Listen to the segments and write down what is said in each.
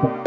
Hello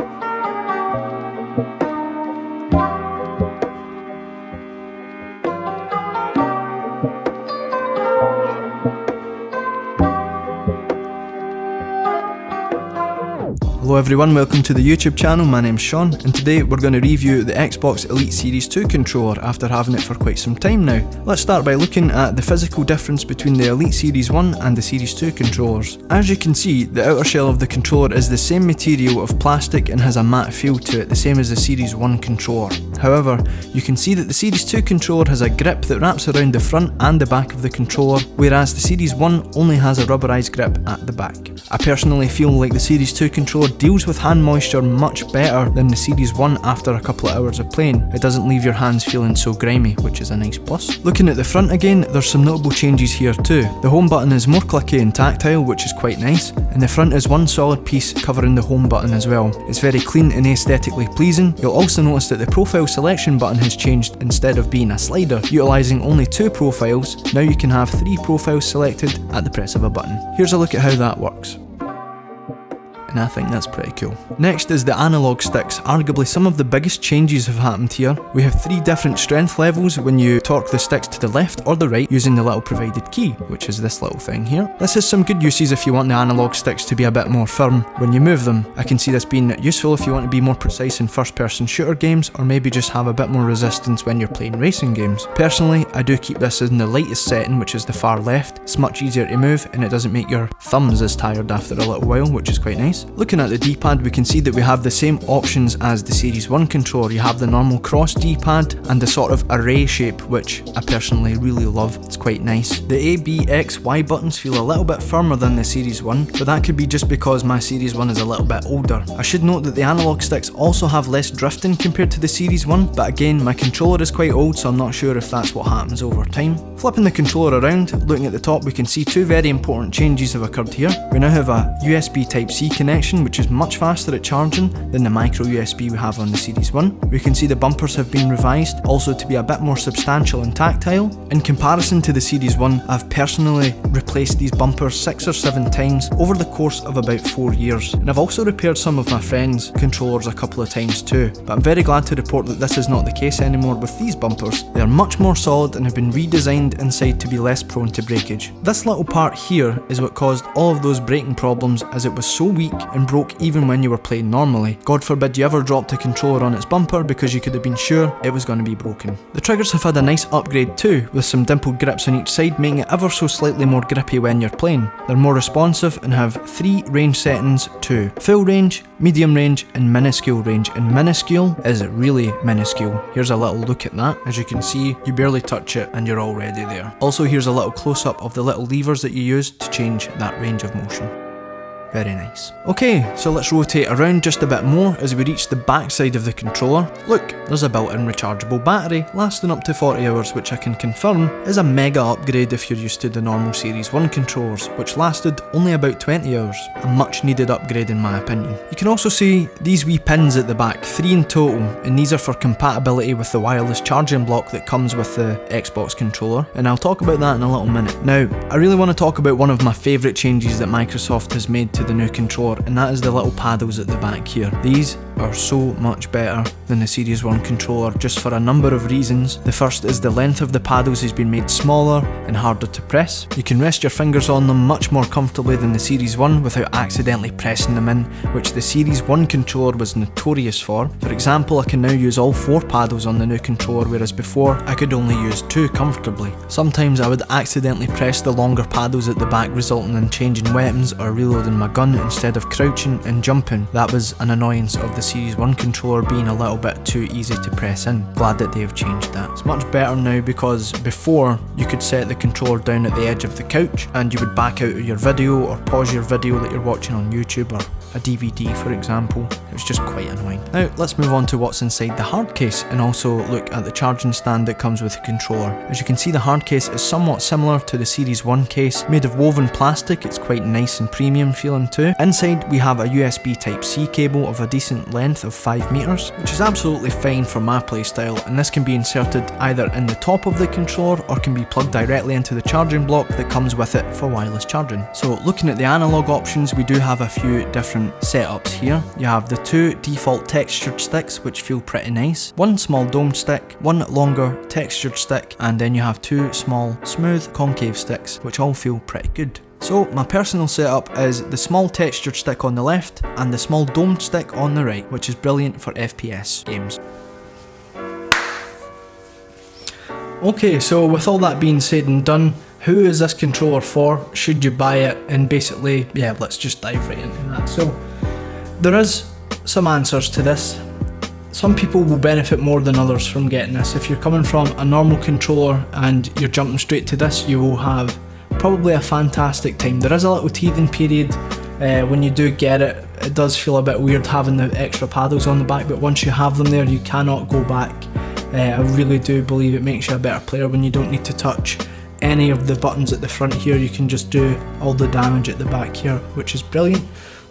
everyone, welcome to the YouTube channel. My name's Sean, and today we're going to review the Xbox Elite Series 2 controller after having it for quite some time now. Let's start by looking at the physical difference between the Elite Series 1 and the Series 2 controllers. As you can see, the outer shell of the controller is the same material of plastic and has a matte feel to it, the same as the Series 1 controller. However, you can see that the Series 2 controller has a grip that wraps around the front and the back of the controller, whereas the Series 1 only has a rubberized grip at the back. I personally feel like the Series 2 controller deals with hand moisture much better than the Series 1 after a couple of hours of playing. It doesn't leave your hands feeling so grimy, which is a nice plus. Looking at the front again, there's some notable changes here too. The home button is more clicky and tactile, which is quite nice, and the front is one solid piece covering the home button as well. It's very clean and aesthetically pleasing. You'll also notice that the profile selection button has changed. Instead of being a slider, utilising only 2 profiles, now you can have 3 profiles selected at the press of a button. Here's a look at how that works. And I think that's pretty cool. Next is the analog sticks. Arguably some of the biggest changes have happened here. We have 3 different strength levels when you torque the sticks to the left or the right using the little provided key, which is this little thing here. This has some good uses if you want the analog sticks to be a bit more firm when you move them. I can see this being useful if you want to be more precise in first person shooter games, or maybe just have a bit more resistance when you're playing racing games. Personally, I do keep this in the lightest setting, which is the far left. It's much easier to move and it doesn't make your thumbs as tired after a little while, which is quite nice. Looking at the D-pad, we can see that we have the same options as the Series 1 controller. You have the normal cross D-pad and the sort of array shape, which I personally really love. It's quite nice. The A, B, X, Y buttons feel a little bit firmer than the Series 1, but that could be just because my Series 1 is a little bit older. I should note that the analog sticks also have less drifting compared to the Series 1, but again, my controller is quite old, so I'm not sure if that's what happens over time. Flipping the controller around, looking at the top, we can see 2 very important changes have occurred here. We now have a USB Type-C connection, which is much faster at charging than the micro USB we have on the Series 1. We can see the bumpers have been revised, also to be a bit more substantial and tactile. In comparison to the Series 1, I've personally replaced these bumpers 6 or 7 times over the course of about 4 years, and I've also repaired some of my friends' controllers a couple of times too, but I'm very glad to report that this is not the case anymore with these bumpers. They are much more solid and have been redesigned inside to be less prone to breakage. This little part here is what caused all of those breaking problems, as it was so weak and broke even when you were playing normally. God forbid you ever dropped a controller on its bumper because you could have been sure it was going to be broken. The triggers have had a nice upgrade too, with some dimpled grips on each side, making it ever so slightly more grippy when you're playing. They're more responsive and have 3 range settings too: full range, medium range and minuscule range, and minuscule is really minuscule. Here's a little look at that. As you can see, you barely touch it and you're already there. Also, here's a little close-up of the little levers that you use to change that range of motion. Very nice. Okay, so let's rotate around just a bit more as we reach the back side of the controller. Look, there's a built-in rechargeable battery lasting up to 40 hours, which I can confirm is a mega upgrade if you're used to the normal Series 1 controllers, which lasted only about 20 hours. A much needed upgrade in my opinion. You can also see these wee pins at the back, 3 in total, and these are for compatibility with the wireless charging block that comes with the Xbox controller, and I'll talk about that in a little minute. Now, I really want to talk about one of my favourite changes that Microsoft has made to the new controller, and that is the little paddles at the back here. These are so much better than the Series 1 controller, just for a number of reasons. The first is the length of the paddles has been made smaller and harder to press. You can rest your fingers on them much more comfortably than the Series 1 without accidentally pressing them in, which the Series 1 controller was notorious for. For example, I can now use all 4 paddles on the new controller, whereas before I could only use 2 comfortably. Sometimes I would accidentally press the longer paddles at the back, resulting in changing weapons or reloading my gun instead of crouching and jumping. That was an annoyance of the Series 1 controller being a little bit too easy to press in. Glad that they have changed that. It's much better now, because before you could set the controller down at the edge of the couch and you would back out of your video or pause your video that you're watching on YouTube or a DVD for example. It was just quite annoying. Now let's move on to what's inside the hard case and also look at the charging stand that comes with the controller. As you can see, the hard case is somewhat similar to the Series 1 case, made of woven plastic. It's quite nice and premium feeling. feeling too. Inside we have a USB Type-C cable of a decent length of 5 meters, which is absolutely fine for my playstyle, and this can be inserted either in the top of the controller or can be plugged directly into the charging block that comes with it for wireless charging. So looking at the analog options, we do have a few different setups here. You have the 2 default textured sticks, which feel pretty nice, 1 small domed stick, 1 longer textured stick, and then you have 2 small smooth concave sticks, which all feel pretty good. So my personal setup is the small textured stick on the left and the small domed stick on the right, which is brilliant for FPS games. Okay, so with all that being said and done, who is this controller for? Should you buy it? And basically, yeah, let's just dive right into that. So there is some answers to this. Some people will benefit more than others from getting this. If you're coming from a normal controller and you're jumping straight to this, you will have probably a fantastic time. There is a little teething period when you do get it. It does feel a bit weird having the extra paddles on the back, but once you have them there, you cannot go back. I really do believe it makes you a better player when you don't need to touch any of the buttons at the front here. You can just do all the damage at the back here, which is brilliant.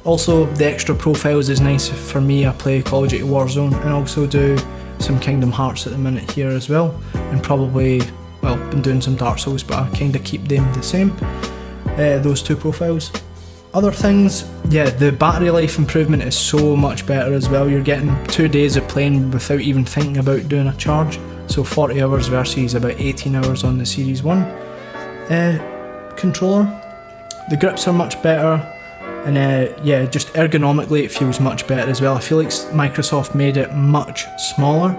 Also, the extra profiles is nice for me. I play Call of Duty Warzone and also do some Kingdom Hearts at the minute here as well, and probably, well, been doing some Dark Souls, but I kind of keep them the same, those 2 profiles. Other things, yeah, the battery life improvement is so much better as well. You're getting 2 days of playing without even thinking about doing a charge, so 40 hours versus about 18 hours on the Series 1 controller. The grips are much better, and yeah, just ergonomically it feels much better as well. I feel like Microsoft made it much smaller,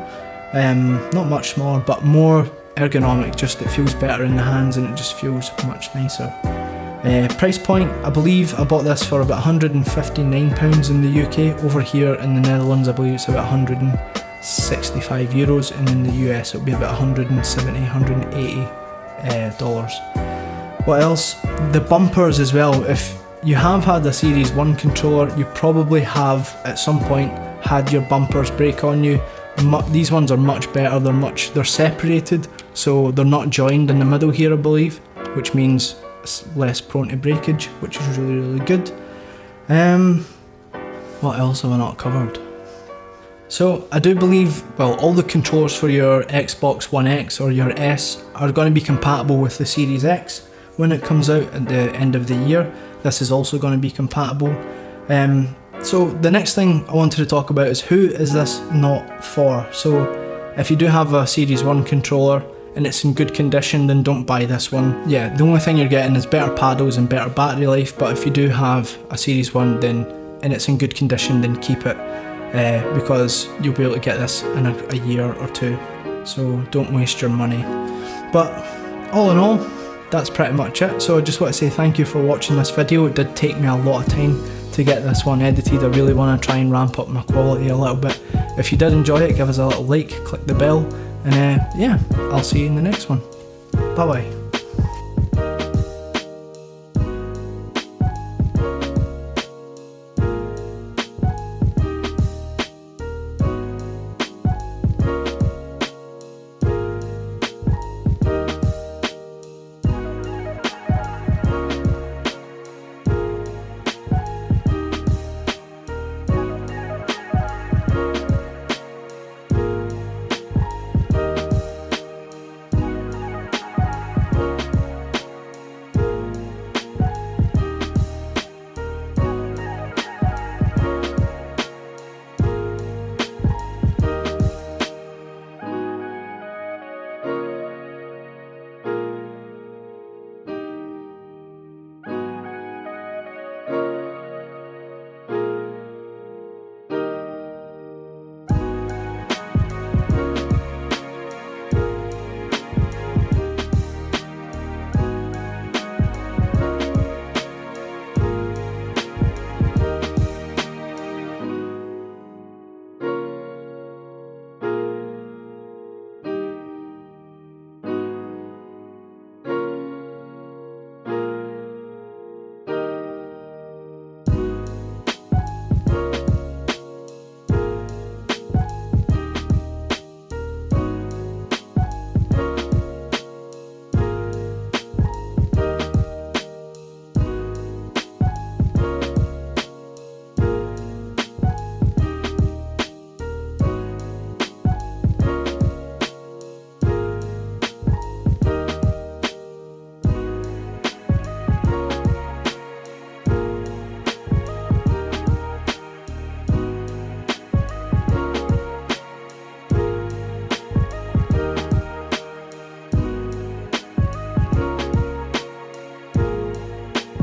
not much smaller, but more ergonomic. Just it feels better in the hands and it just feels much nicer. Price point, I believe I bought this for about £159 in the UK. Over here in the Netherlands I believe it's about €165, and in the US it'll be about $170, $180 dollars. What else? The bumpers as well. If you have had a Series 1 controller, you probably have at some point had your bumpers break on you. These ones are much better. They're separated, so they're not joined in the middle here, I believe, which means it's less prone to breakage, which is really, really good. What else have I not covered? So I do believe, well, all the controllers for your Xbox One X or your S are going to be compatible with the Series X when it comes out at the end of the year. This is also going to be compatible. So the next thing I wanted to talk about is who is this not for. So if you do have a Series 1 controller and it's in good condition, then don't buy this one. Yeah, the only thing you're getting is better paddles and better battery life, but if you do have a Series 1 and it's in good condition, then keep it, because you'll be able to get this in a year or 2. So don't waste your money. But all in all, that's pretty much it. So I just want to say thank you for watching this video. It did take me a lot of time to get this one edited. I really want to try and ramp up my quality a little bit. If you did enjoy it, give us a little like, click the bell, and yeah, I'll see you in the next one. Bye bye.